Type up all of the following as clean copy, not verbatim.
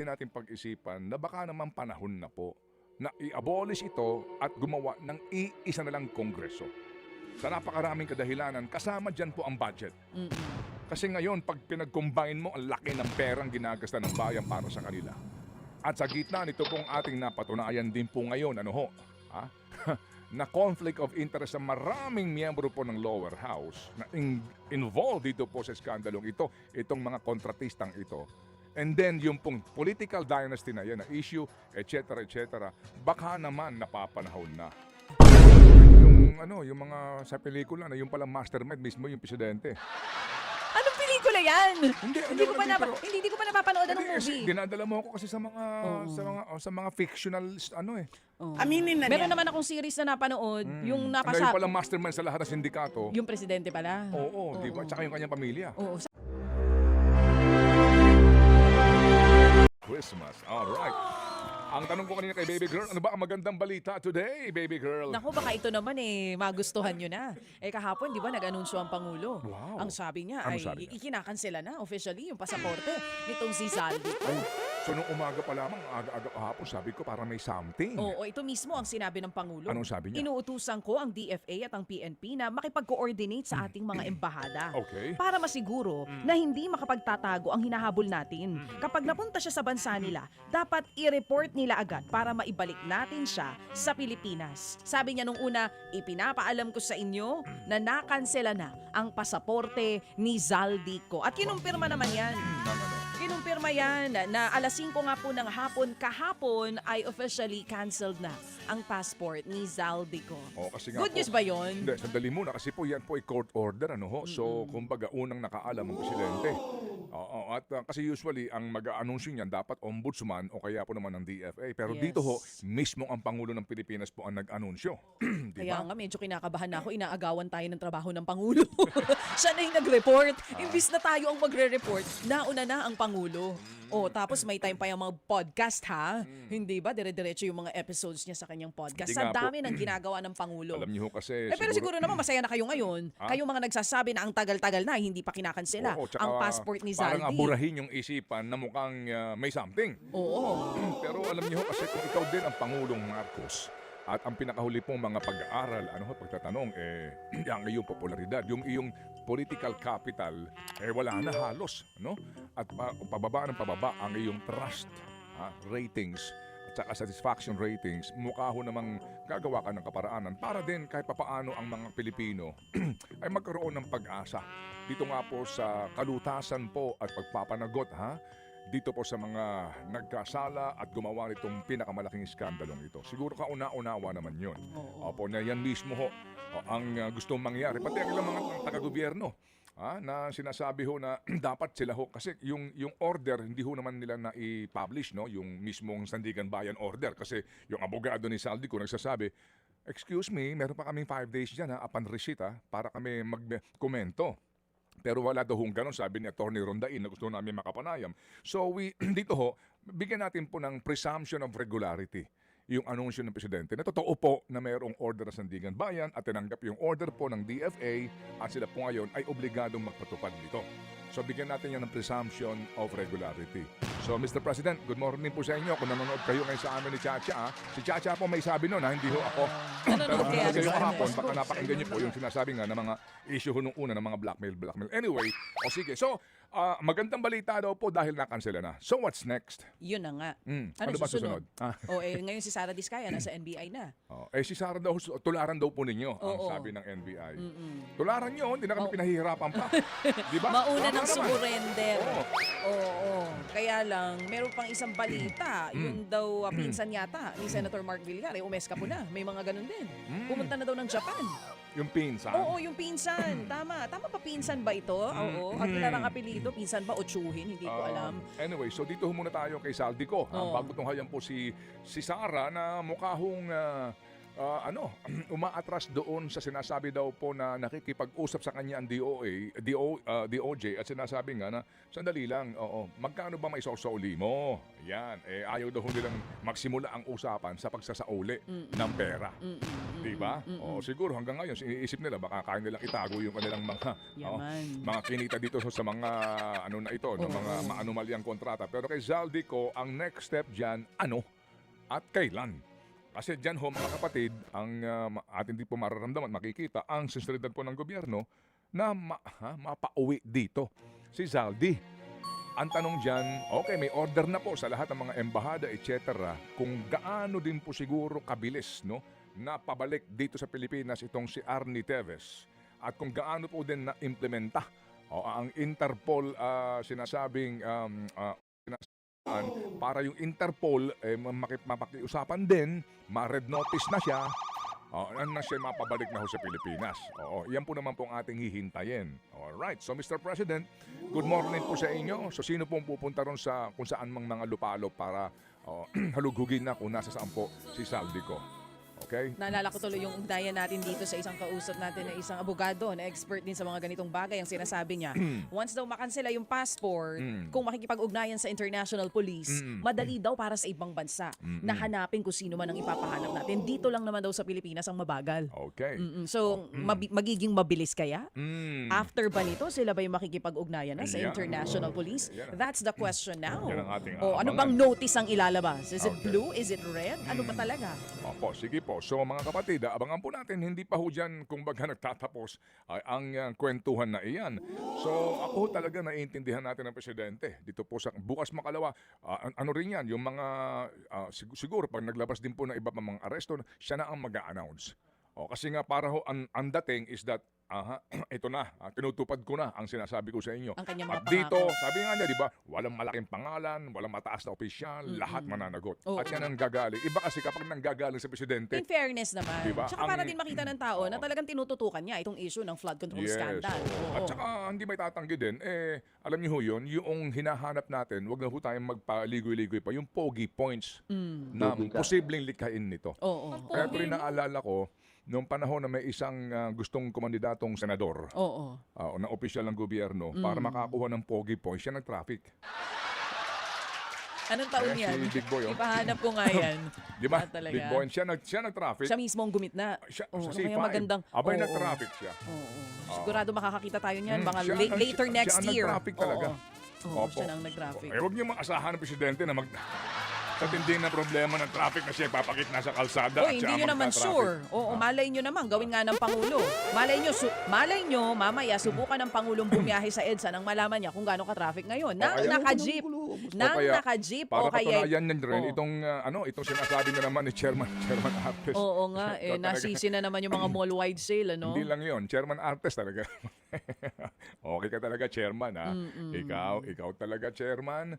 din natin pag-isipan na baka naman panahon na po na i-abolish ito at gumawa ng iisa na lang kongreso. Sa napakaraming kadahilanan, kasama dyan po ang budget. Kasi ngayon, pag pinag-combine mo, ang laki ng perang ginagasta ng bayan para sa kanila. At sa gitna nito pong ating napatunayan din po ngayon, na conflict of interest sa maraming miyembro po ng lower house na involved dito po sa skandalong ito, itong mga kontratistang ito. And then yung pong political dynasty na yan, na issue, etc., etc., baka naman napapanahon na. Yung mga sa pelikula na yung palang mastermind mismo yung presidente. Anong pelikula yan? Hindi ko pa napapanood ng movie. Dinadala mo ako kasi sa mga sa mga fictional Aminin na Meron niya. naman akong series na napanood, yung Ano yung palang mastermind sa lahat ng sindikato. yung presidente pala. Oo, di ba? Tsaka yung kanyang pamilya. Oo. Christmas. All right. Ang tanong ko kanina kay Baby Girl, ano ba ang magandang balita today, Baby Girl? Naku, baka ito naman magustuhan nyo na. Kahapon, di ba, nag-anunsyo ang Pangulo. Wow. Ang sabi niya Ano ay sabi niya? ikinakansela na officially yung pasaporte nitong si Zaldi. So nung umaga pa lamang, aga-aga kahapon, sabi ko parang may something. Oo, ito mismo ang sinabi ng Pangulo. Anong sabi niya? Inuutusan ko ang DFA at ang PNP na makipag-coordinate sa ating mga embahada. Okay. Para masiguro na hindi makapagtatago ang hinahabol natin. Kapag napunta siya sa bansa nila, dapat i-report nila agad para maibalik natin siya sa Pilipinas. Sabi niya nung una, ipinapaalam ko sa inyo na nakansela na ang pasaporte ni Zaldico. At kinumpirma naman yan. Kinumpirma yan na alas 5 nga po ng hapon kahapon ay officially canceled na ang passport ni Zaldico. Kasi nga Good po, news ba yun? Hindi, sandali muna kasi po yan po ay court order. So, kumbaga, unang nakaalam ang presidente. At kasi usually, ang mag-aanunsyo niyan dapat ombudsman o kaya po naman ng DFA. Pero Yes. dito mismo ang Pangulo ng Pilipinas po ang nag-anunsyo. Kaya nga medyo kinakabahan na ako, inaagawan tayo ng trabaho ng Pangulo. Siya na yung nag-report. Imbis na tayo ang magre-report, nauna na ang Pangulo. Tapos may time pa yung mga podcast ha. Hindi ba? Dire-diretso yung mga episodes niya sa kanyang podcast. Hindi Sa nga po. dami ng ginagawa ng Pangulo. Alam niyo kasi... Pero siguro naman masaya na kayo ngayon. Kayong mga nagsasabi na ang tagal-tagal na, hindi pa kinakansela tsaka ang passport ni parang Zaldi. aburahin yung isipan na mukhang may something. Oo. Pero alam niyo kasi kung ikaw din ang Pangulong Marcos at ang pinakahuli pong mga pag-aaral, pagtatanong, ang iyong popularidad, yung iyong political capital, wala na halos. At pababa ng pababa ang iyong trust ratings at saka satisfaction ratings, mukha ho namang gagawa ka ng kaparaanan para din kahit papaano ang mga Pilipino ay magkaroon ng pag-asa. Dito nga po sa kalutasan po at pagpapanagot dito po sa mga nagkasala at gumawa nitong pinakamalaking iskandalong ito. Siguro kauna-unawa naman yun. Opo, na yan mismo ang gusto mangyari. Pati ang ilang mga taga-gobyerno na sinasabi na dapat sila kasi yung order hindi naman nila na i-publish yung mismong Sandigan Bayan order kasi yung abogado ni Zaldico nagsasabi, excuse me, meron pa kaming 5 days dyan upon receipt para kami mag-komento. Pero wala daw ganon, sabi ni Atty. Rondain na gusto namin makapanayam. So dito bigyan natin po ng presumption of regularity yung anunsyo ng presidente na totoo po na mayroong order ng Sandigan Bayan at tinanggap yung order po ng DFA at sila po ngayon ay obligadong magpatupad nito. So bigyan natin yan ng presumption of regularity. So Mr. President, good morning po sa inyo. Kung nanonood kayo ngayon sa amin ni Chacha, si Chacha po may sabi nun hindi ako. Pero kaya kayo sa kahapon, amin. baka napakinggan niyo po yung sinasabi nga ng mga issue nung una ng mga blackmail. Anyway, sige. So, magandang balita daw po dahil nakansela na. So what's next? Yun na nga. Ano ba susunod? Ngayon si Sara Diskaya nasa NBI na. Si Sara daw, tularan daw po ninyo ang sabi ng NBI. Tularan nyo, hindi na kami pinahihirapan pa. Di ba? Mauna Tama ng naman. surrender. Oo. Oo. Kaya lang, meron pang isang balita. Yun daw, pinsan yata ni Senator Mark Villar. Umeska po na. May mga ganun din. Pumunta na daw ng Japan. Yung pinsan. Oo, yung pinsan. Tama. Tama pa pinsan ba ito? Oo. Ang kilarang apelido, pinsan ba o tsuhin? Hindi ko alam. Anyway, so dito muna tayo kay Zaldico. Bago tunghayan po si Sara na mukha hong umaatras doon sa sinasabi daw po na nakikipag-usap sa kanya ang DOJ at sinasabi nga na sandali lang, magkano ba may sauli mo? Yan, ayaw daw nilang magsimula ang usapan sa pagsasauli ng pera. Di ba? Siguro hanggang ngayon, iniisip nila baka kaya nilang itago yung kanilang mga kinita dito sa mga mga maanumalyang kontrata. Pero kay Zaldico, ang next step dyan, at kailan? Kasi dyan ho mga kapatid, ang atin di po mararamdaman, makikita ang sinseridad po ng gobyerno na mapauwi dito si Zaldi. Ang tanong dyan, okay, may order na po sa lahat ng mga embahada, etc. Kung gaano din po siguro kabilis, no, na pabalik dito sa Pilipinas itong si Arnie Teves. At kung gaano po din na-implementa ang Interpol sinasabing para yung Interpol mapakiusapan din, ma-red notice na siya, mapabalik na ho sa Pilipinas. Yan po naman pong ating hihintayin. Alright, so Mr. President, good morning po sa inyo. So sino pong pupunta ron sa kung saan mang mga lupalo para halugugin na kung nasa saan po si Zaldico? Okay? Naalala ko tuloy yung ugnayan natin dito sa isang kausap natin na isang abogado na expert din sa mga ganitong bagay. Ang sinasabi niya, once daw makansela yung passport, kung makikipag-ugnayan sa international police, madali daw para sa ibang bansa na hanapin kung sino man ang ipapahanap natin. Dito lang naman daw sa Pilipinas ang mabagal. Okay. So, magiging mabilis kaya? After ba nito, sila ba yung makikipag-ugnayan na sa international police? That's the question now. Yan ang ating Ano bang notice ang ilalabas? Is it blue? Is it red? Ano ba talaga? Opo, sige po. So mga kapatid, abangan po natin, hindi pa ho dyan kung baga nagtatapos ang kwentuhan na iyan. So ako talaga naiintindihan natin ng Presidente. Dito po sa bukas makalawa, ano rin yan, yung mga, siguro pag naglabas din po ng iba pa mga aresto, siya na ang mag-a-announce. Kasi nga para ho, ang dating is that, ito na, tinutupad ko na ang sinasabi ko sa inyo. Ang kanyang At mga dito, pangako. sabi nga niya, di ba, walang malaking pangalan, walang mataas na opisyal, lahat mananagot. Oo. At yan ang gagaling. Iba kasi kapag nanggagaling sa Presidente, In fairness naman. Diba? Tsaka para din makita ng tao na talagang tinututukan niya itong issue ng flood control scandal. oo. At saka hindi may tatanggi din, alam niyo ho yun, yung hinahanap natin, wag na ho tayong magpaligoy-ligoy pa, yung pogi points na posibleng likhain nito. Oo. Kaya ko rin naalala ko, noong panahon na may isang gustong kumandidatong senador Oo. na opisyal ng gobyerno para makakuha ng pogi points, siya nag-traffic. Anong taon Kaya yan? si Big Boy, Ipahanap ko nga yan. Di ba? Talaga. Big Boy, siya nag-traffic. Siya mismo ang gumit na. Siya, Oo, sa kaya C5. magandang. Abay, Oo. nag-traffic siya. Oo. Sigurado makakakita tayo niyan mga Siya later next siya ang year. nag-traffic talaga. Oo, siya nang nag-traffic. Huwag niyo maasahan ng Presidente na sa tindi na problema ng traffic na siya papakit na sa kalsada. Hindi nyo naman sure. Oo, malay nyo naman, gawin nga ng Pangulo. Malay nyo, mamaya, subukan ng Pangulong bumiyahe sa EDSA nang malaman niya kung gaano ka-traffic ngayon. Nang naka-jeep. O kaya... Napatunayan niyan rin itong sinasabi na naman ni Chairman Artes. Oo nga, nasisi na naman yung mga mall-wide sale, ano? Hindi lang yon, Chairman Artes talaga. Okay ka talaga, Chairman, ha? Ikaw talaga, Chairman.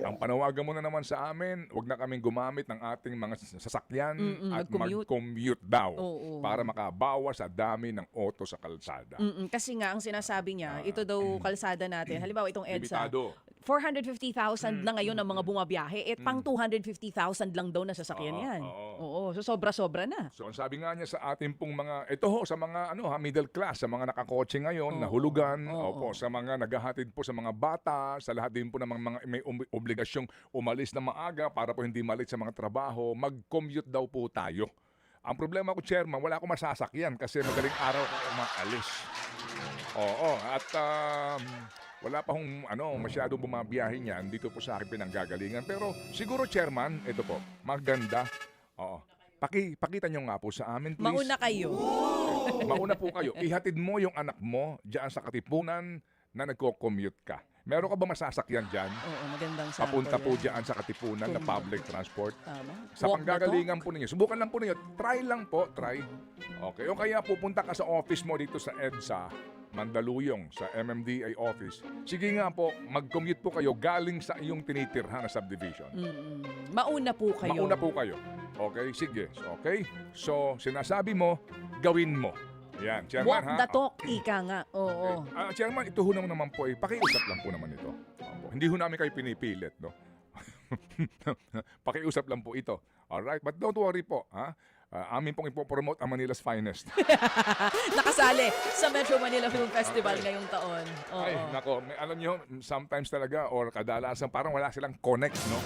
Ang panawagan mo na naman sa amin, wag na kaming gumamit ng ating mga sasakyan at mag-commute daw para makabawas sa dami ng auto sa kalsada. Kasi nga, ang sinasabi niya, ito daw kalsada natin, halimbawa itong EDSA, Limitado. 450,000 na ngayon ang mga bumabiyahe, pang 250,000 lang daw na sasakyan yan. Oo, so sobra-sobra na. So ang sabi nga niya sa ating pong mga, ito ho, sa mga middle class, sa mga nakakotse ngayon, nahulugan, sa mga naghahatid po sa mga bata, sa lahat din po ng mga may obligasyong umalis na maaga para po hindi malit sa mga trabaho, mag-commute daw po tayo. Ang problema ko, Chairman, wala akong masasakyan kasi madaling araw ko maalis. At wala pa hong masyadong bumabiyahe niyan dito po sa akin pinanggagalingan. Pero siguro, Chairman, ito po, maganda. Pakita nyo nga po sa amin, please. Mauna kayo. Mauna po kayo. Ihatid mo yung anak mo diyan sa Katipunan na nagko-commute ka. Meron ka ba masasakyan dyan? Oo, magandang sample. Papunta po dyan sa Katipunan na public transport. Tama. Sa Walk na to? panggagalingan po ninyo. Subukan lang po ninyo. Try lang po. Try. Okay. O kaya pupunta ka sa office mo dito sa EDSA, Mandaluyong, sa MMDA office. Sige nga po, mag-commute po kayo galing sa iyong tinitirhan na subdivision. Mauna po kayo. Mauna po kayo. Okay? Sige. Okay? So, sinasabi mo, gawin mo. Yan, Chairman, Walk ha? the talk, ika nga. Oo. Chairman, ito ho naman po pakiusap lang po naman ito. Hindi ho namin kayo pinipilit, no? Pakiusap lang po ito. Alright? But don't worry po. Ha? Amin pong ipopromote ang Manila's finest. Nakasali sa Metro Manila Film Festival ngayong taon. Oo. Ay, nako. Alam nyo, sometimes talaga or kadalasan parang wala silang connect, no?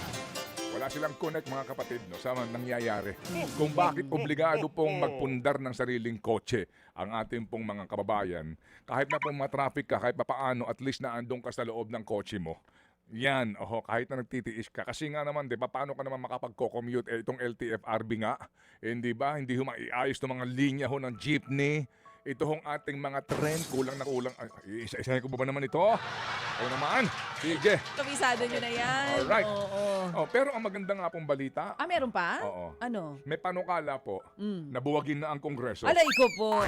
Wala silang connect, mga kapatid, no, sa nangyayari. Kung bakit obligado pong magpundar ng sariling kotse ang ating pong mga kababayan. Kahit na pong matraffic ka, kahit papaano, at least na andong ka sa loob ng kotse mo. Yan, kahit na nagtitiis ka. Kasi nga naman, di ba, paano ka naman makapag-commute? Itong LTFRB nga, hindi ba? Hindi maiayos ng mga linya ho ng jeepney. Ito hong ating mga tren, kulang na kulang. Isa-isahin ko ba naman ito? Oo naman. Sige. Kabisado nyo na yan. Alright. Oo. Pero ang maganda nga pong balita, Meron pa? Oo. Ano? may panukala po na buwagin na ang Kongreso. Alay ko po.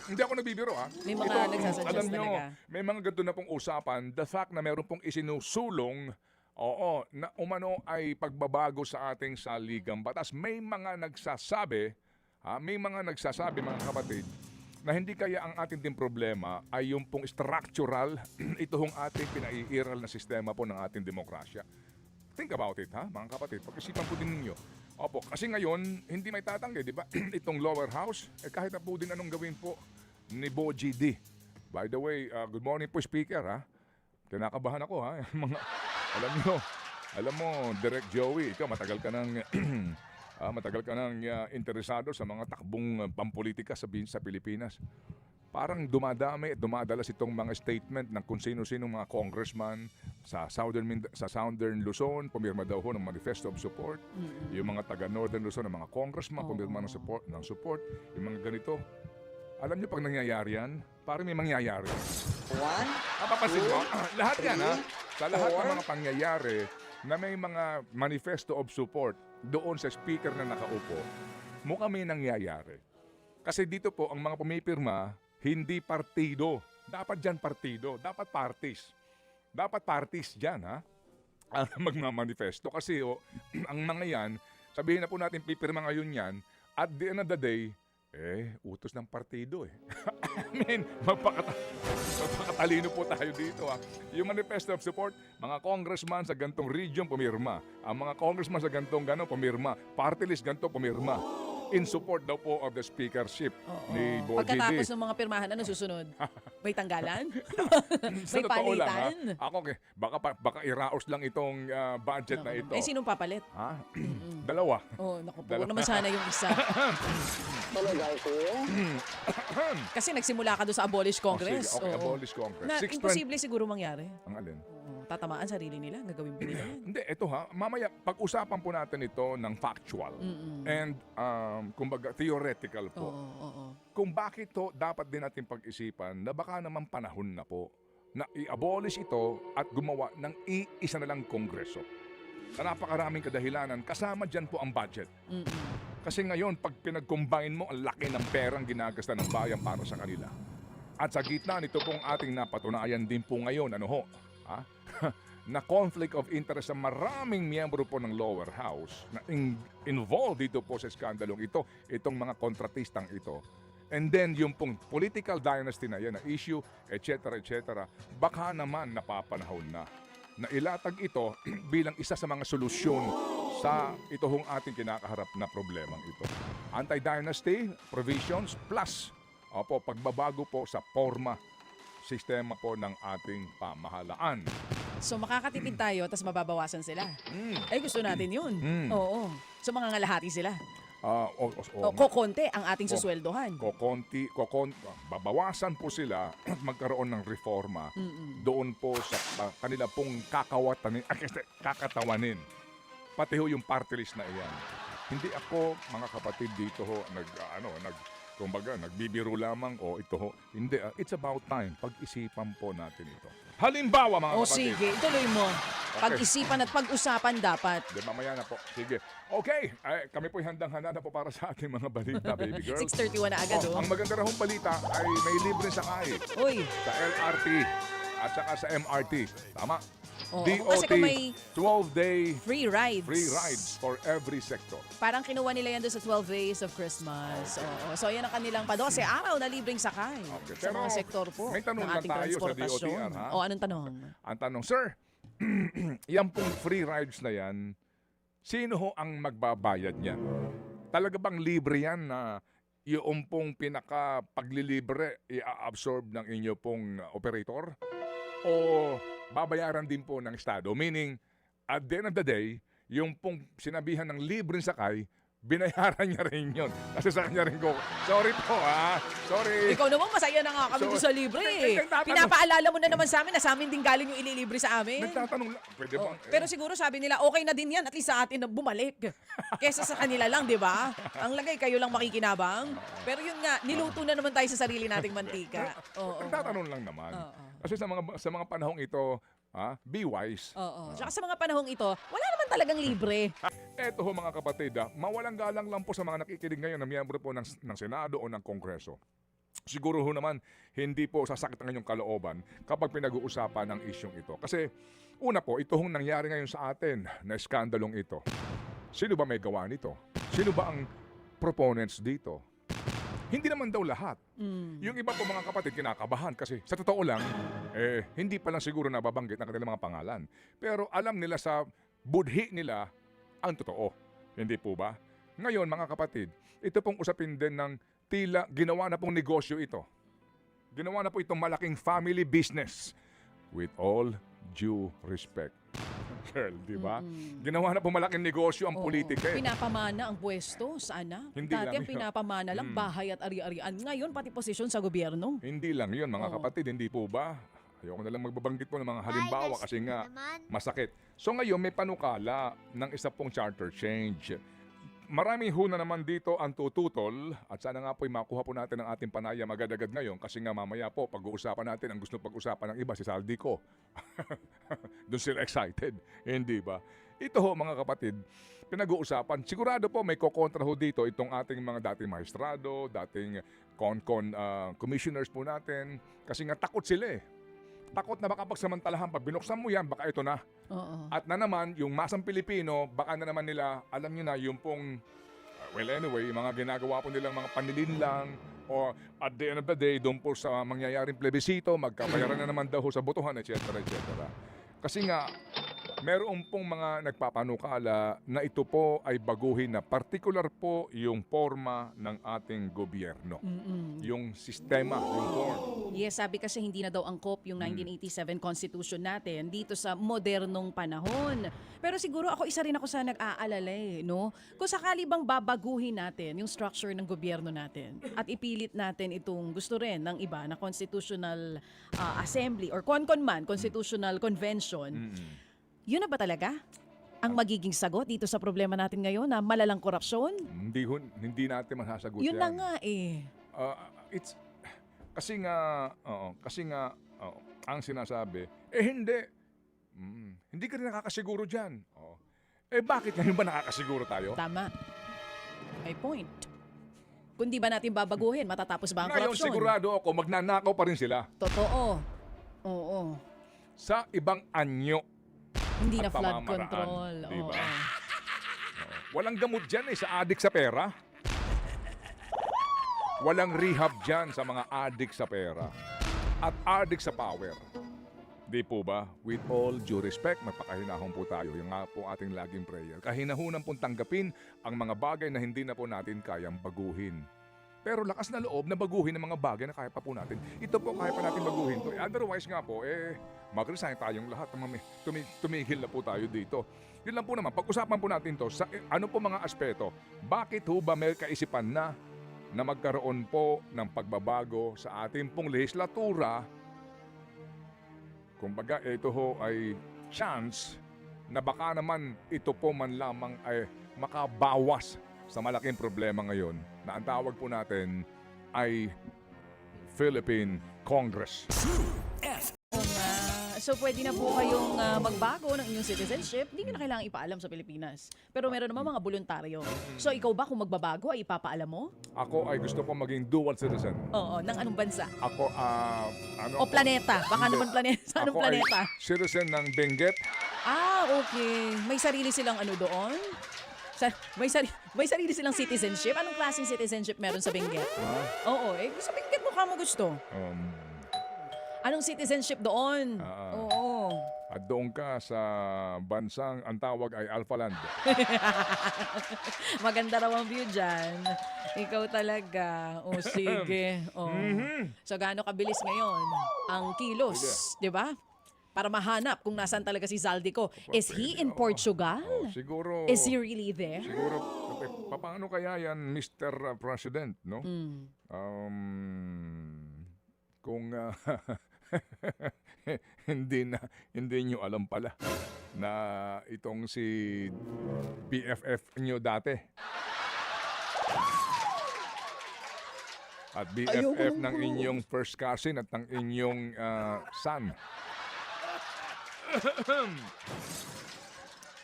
Hindi ako nagbibiro, ha? May mga nagsasuggest alam nyo, talaga. may mga ganito na pong usapan. The fact na meron pong isinusulong, na umano ay pagbabago sa ating saligang batas. May mga nagsasabi, mga kapatid, na hindi kaya ang ating din problema ay yung pong structural, ito hong ating pinaiiral na sistema po ng ating demokrasya. Think about it, ha, mga kapatid. Pag-isipan po din ninyo. Opo, kasi ngayon, hindi may tatanggi, di ba? Itong lower house, kahit na po din anong gawin po ni Bo GD. By the way, good morning po, Speaker, ha? Kinakabahan ako, ha? Alam mo, Direk Joey, ikaw matagal ka nang interesado sa mga takbong pampolitika sa Pilipinas. Parang dumadami at dumadalas itong mga statement ng kung sino-sino mga congressman sa Southern Luzon, pumirma daw ho ng Manifesto of Support. Yung mga taga Northern Luzon ng mga congressman, pumirma ng support. Yung mga ganito. Alam niyo pag nangyayari yan, parang may mangyayari. Papapansin mo? Lahat yan, ha? Sa lahat ng mga pangyayari na may mga Manifesto of Support doon sa speaker na nakaupo, mukhang may nangyayari. Kasi dito po, ang mga pumipirma, hindi partido. Dapat dyan partido. Dapat parties. Dapat parties dyan, ha? Ang magmamanifesto. Kasi ang mga yan, sabihin na po natin pipirma ngayon yan, at the end of the day, utos ng partido I mean, magpakatalino po tayo dito ha. Yung Manifesto of Support, mga congressman sa gantong region pumirma. Ang mga congressman sa gantong pumirma. Party list ganto pumirma. In support daw po of the speakership ni Bo GD. Pagkatapos ng mga pirmahan, ano susunod? May tanggalan? Sa May totoo lang, palitan? Ako, baka iraos lang itong budget na ito. Sinong papalit? Ha? Dalawa. Naku po, naman sana yung isa. Kasi nagsimula ka doon sa Abolish Congress. Sige, Abolish Congress. Na 620 imposible siguro mangyari. Ang alin? Tatamaan sarili nila, gagawin pa nila yan. Hindi, ito ha. Mamaya, pag-usapan po natin ito ng factual. And, kumbaga, theoretical po. Oo. Kung bakit to dapat din natin pag-isipan na baka naman panahon na po na i-abolish ito at gumawa ng iisa na lang kongreso. Sa napakaraming kadahilanan, kasama dyan po ang budget. Kasi ngayon, pag pinag-combine mo, ang laki ng perang ginagasta ng bayan para sa kanila. At sa gitna nito pong ating napatunayan din po ngayon, na conflict of interest sa maraming miyembro po ng lower house na involved dito po sa skandalong ito, itong mga kontratistang ito. And then yung pong political dynasty na yan, na issue, etc., baka naman napapanahon na ilatag ito bilang isa sa mga solusyon sa ito hong ating kinakaharap na problemang ito. Anti-dynasty provisions plus pagbabago po sa sistema po ng ating pamahalaan. So makakatipid tayo, tapos mababawasan sila. Gusto natin yun. Oo. So mangangalahati sila. Kokonti ang ating susweldohan. Babawasan po sila at magkaroon ng reforma doon po sa kanila pong kakatawanin. Pati ho yung party list na iyan. Hindi ako, mga kapatid dito nagbibiro lamang ito ho. Hindi, it's about time. Pag-isipan po natin ito. Halimbawa, mga kapatid. Sige, ituloy mo. Pag-isipan at pag-usapan dapat. Mamaya na po. Sige. Okay, kami po handang-handa na po para sa ating mga balita, baby girl. 6:31 na agad, Ang maganda na hong balita ay may libre sakay Uy. sa LRT at saka sa MRT. Tama? Kasi DOT, kung may 12-day free rides for every sector. Parang kinuha nila yan doon sa 12 days of Christmas. So yan ang kanilang 12 araw na libreng sakay sa Pero mga sektor po may tanong ng lang ating tayo sa transportasyon. DOTR, ha? Anong tanong? Ang tanong, sir, yan pong free rides na yan, sino ho ang magbabayad niyan? Talaga bang libre yan na yung pong pinaka-paglilibre i-absorb ng inyo pong operator? O babayaran din po ng Estado? Meaning, at the end of the day, yung pong sinabihan ng libreng sakay, binayaran niya rin yun. Kasi sa kanya rin ko, sorry po sorry. Ikaw naman, masaya na nga kami So, doon sa libre eh. nagtatanong- Pinapaalala mo na naman sa amin na sa amin din galing yung ililibre sa amin. Nagtatanong lang, pwede Oh, bang... pero siguro sabi nila, okay na din yan, at least sa atin na bumalik. Kesa sa kanila lang, di ba? Ang lagay, kayo lang makikinabang. Pero yun nga, niluto na naman tayo sa sarili nating mantika. Oo. Nagtatanong lang naman. Oo. Kasi sa mga panahong ito, be wise. Oo. Tsaka sa mga panahong ito, wala naman talagang libre. Eto ho mga kapatid, mawalang galang lang po sa mga nakikinig ngayon na miyembro po ng Senado o ng Kongreso. Siguro ho naman, hindi po sasakit ang inyong kalooban kapag pinag-uusapan ng isyong ito. Kasi una po, ito hong nangyari ngayon sa atin na skandalong ito. Sino ba may gawa nito? Sino ba ang proponents dito? Hindi naman daw lahat. Yung iba po mga kapatid kinakabahan kasi sa totoo lang, hindi pa lang siguro nababanggit ng kanilang mga pangalan. Pero alam nila sa budhi nila ang totoo. Hindi po ba? Ngayon mga kapatid, ito pong usapin din ng tila ginawa na pong negosyo ito. Ginawa na po itong malaking family business. With all due respect. Girl, di ba? Ginawa na po malaking negosyo ang Oo. politika eh. Pinapamana ang pwesto, sana. Hindi Dati lang ang yun. pinapamana lang, bahay at ari-arian. Ngayon, pati posisyon sa gobyerno. Hindi lang yun mga Oo. kapatid, hindi po ba? Ayoko na lang magbabanggit po ng mga halimbawa Ay, kasi nga naman. masakit. So ngayon may panukala ng isa pong charter change. Marami ho na naman dito ang tututol at sana nga po'y makuha po natin ang ating panayam agad-agad ngayon kasi nga mamaya po pag-uusapan natin ang gusto pag-usapan ng iba si Saldi ko. Doon sila excited, hindi ba? Ito ho mga kapatid, pinag-uusapan. Sigurado po may kokontra ho dito itong ating mga dating maestrado, dating commissioners po natin kasi nga takot sila eh. Takot na baka pagsamantalahan, pag binuksan mo yan, baka ito na. Oo. At na naman, yung masang Pilipino, baka na naman nila, alam nyo na, yung pong, well anyway, yung mga ginagawa po nilang mga panlilinlang, o at the end of the day, doon po sa mangyayaring plebisito, magkabayaran na naman daw ho sa botohan, etc. etc. Kasi nga, meron pong mga nagpapanukala na ito po ay baguhin na particular po yung forma ng ating gobyerno. Yung sistema, yung form. Yes, sabi kasi hindi na daw angkop yung 1987 Constitution natin dito sa modernong panahon. Pero siguro isa rin ako sa nag-aalala no? Kung sakali bang babaguhin natin yung structure ng gobyerno natin at ipilit natin itong gusto rin ng iba na Constitutional Assembly or Constitutional Convention, yun na ba talaga ang magiging sagot dito sa problema natin ngayon na malalang korupsyon? Hindi natin masasagot Yun yan. na nga eh. It's kasi nga ang sinasabi hindi hindi ka rin nakakasiguro diyan. Bakit ngayon ba nakakasiguro tayo? Tama. May point. Kung di ba natin babaguhin, matatapos ba ang Ngayon korupsyon? sigurado ako magnanakaw pa rin sila Totoo. Oo. sa ibang anyo. Hindi na At flood pamamaraan, control. di ba? Oo. Walang gamot diyan sa adik sa pera. Walang rehab diyan sa mga adik sa pera at adik sa power. Di po ba? With all due respect, magpakahinahon po tayo. Yung nga po ating laging prayer. Kahinahunan pong tanggapin ang mga bagay na hindi na po natin kayang baguhin. Pero lakas na loob na baguhin ang mga bagay na kaya pa po natin. Ito po kaya pa natin baguhin to. Otherwise nga po, mag-resign tayong lahat. Tumigil na po tayo dito. Yun lang po naman, pag-usapan po natin to sa ano po mga aspeto. Bakit ho ba may kaisipan na magkaroon po ng pagbabago sa ating pong legislatura? Kumbaga, ito ho ay chance na baka naman ito po man lamang ay makabawas sa malaking problema ngayon na ang tawag po natin ay Philippine Congress. Oo nga. So pwede na po kayong magbago ng inyong citizenship. Hindi nyo na kailangang ipaalam sa Pilipinas. Pero meron naman mga voluntaryo. So ikaw ba kung magbabago ay ipapaalam mo? Ako ay gusto ko maging dual citizen. Oo. Ng anong bansa? Ako, O planeta? Baka Hindi. naman planeta. Sa anong Ako planeta? ay citizen ng Benguet. Okay. May sarili silang ano doon? May sarili silang citizenship? Anong klaseng citizenship meron sa Benguet? Oo. Sa Benguet mukha mo gusto. Anong citizenship doon? Oo. At doon ka sa bansang ang tawag ay Alphaland. Maganda raw ang view dyan. Ikaw talaga. O sige. O. So gaano kabilis ngayon ang kilos, di ba? Para mahanap kung nasaan talaga si Zaldico. Is he in Portugal? Siguro... Is he really there? Siguro, paano kaya yan, Mr. President, no? Kung hindi nyo alam pala na itong si BFF nyo dati. At BFF ng inyong first cousin at ng inyong son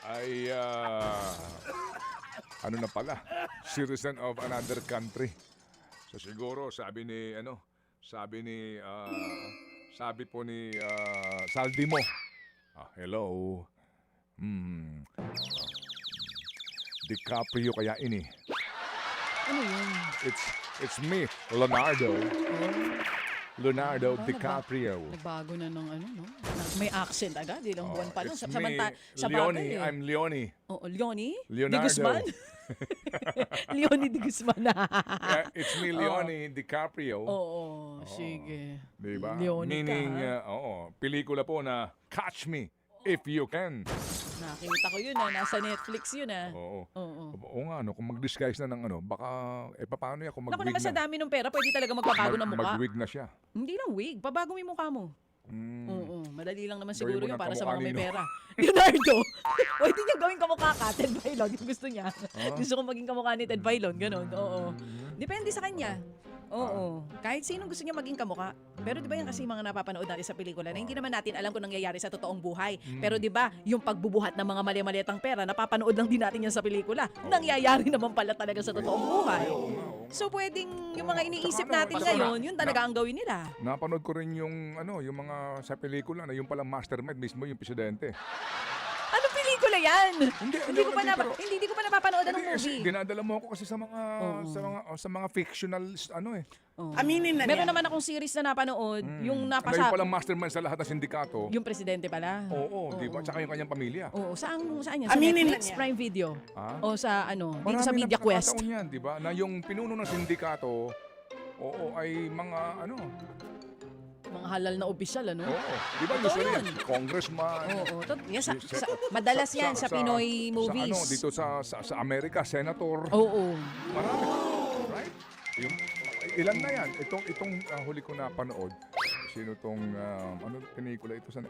ay ano na pala, citizen of another country. So siguro sabi po ni Saldi mo. Hello. DiCaprio kaya ini. Ano yun? It's me, Leonardo. Leonardo DiCaprio. Nagbago na ng ano, no? May accent agad. Ilang buwan pa lang. It's Sa me, bagay Leonie. eh. I'm Leonie. Oo, Leonie? Leonardo. Di Guzman? Leonie Di Guzman. It's me, Leonie DiCaprio. Oo, sige. Diba? Leonie Meaning, ka. pelikula po na Catch Me If You Can. Nakita ko yun nasa Netflix yun Oo. Oo. Oo nga, no, kung mag-disguise na ng baka, paano yan kung Naku mag-wig naman sa na? dami ng pera, pwede talaga magpapago ng mukha. Mag-wig na siya. Hindi lang wig, pabago mo yung mukha mo. Oo, madali lang naman Gawin siguro mo yun ng para sa kamukha mga may nino. pera. Leonardo, pwede niya gawin kamukha ka, Ted Filon, yung gusto niya. Gusto ko maging kamukha ni Ted Filon, ganun. Oo. Depende sa kanya. Oo. Kahit sinong gusto niya maging kamukha. Pero di ba yan kasi yung mga napapanood natin sa pelikula na hindi naman natin alam kung nangyayari sa totoong buhay. Pero di ba, yung pagbubuhat ng mga mali-maliitang pera, napapanood lang din natin yan sa pelikula. Nangyayari naman pala talaga sa totoong buhay. So pwedeng yung mga iniisip natin ngayon, yun talaga ang gawin nila. Napanood ko rin yung mga sa pelikula na yung palang mastermind mismo yung presidente. Anong pelikula yan? Hindi Hindi ko pa napapanood ng Kasi movie. dinadala mo ako kasi sa mga fictional Aminin na Meron niya. naman akong series na napanood, yung Ano yung palang mastermind sa lahat ng sindikato. yung presidente pala. Oo, di ba? Tsaka yung kanyang pamilya. Oo, saan yan? Sa Aminin na Netflix, niya. Prime Video. Ah? O sa dito sa Marami Media na Quest. pagkakataon yan, di ba? Na yung pinuno ng sindikato, ay mga Mga halal na opisyal, ano? Oo. Di ba Totoo usually yun. congressman. Oo. Yes, madalas yan sa Pinoy movies. Dito sa Amerika, senator. Oo. Marami. Right? Ilan na yan? Itong huli ko napanood. Sino tong, pelikula ito sa...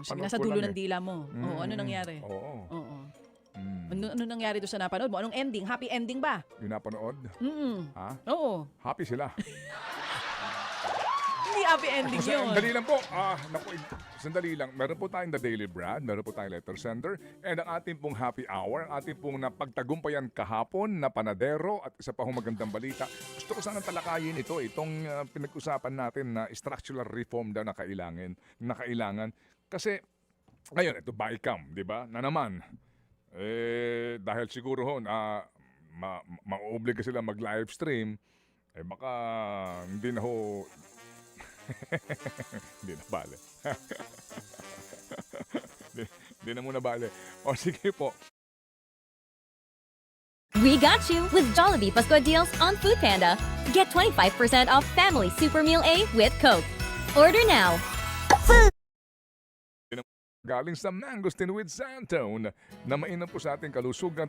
Sige, nasa dulo ng dila mo. Oo, ano nangyari? Oo. Oo. Ano nangyari doon sa napanood mo? Anong ending? Happy ending ba? Yung napanood? Ha? Oo. Happy sila. Hindi happy ending yun. Sandali lang po. Sandali lang. Meron po tayong The Daily Brand, meron po tayong Letter Sender, and ang ating pong happy hour, ang ating pong napagtagumpayan kahapon na panadero at isa pa hong magandang balita. Gusto ko sanang talakayin itong pinag-usapan natin na structural reform daw na kailangan. Kasi, ngayon, ito BICAM, di ba? Na naman, dahil siguro ho, ma-obliga sila mag-live stream, baka hindi na ho, hindi na bale. Hindi na muna bale. O sige po. We got you with Jollibee Pasko deals on Foodpanda. Get 25% off Family Super Meal A with Coke. Order now. Galing sa Mangosteen with Santone na mainam po sa ating kalusugan.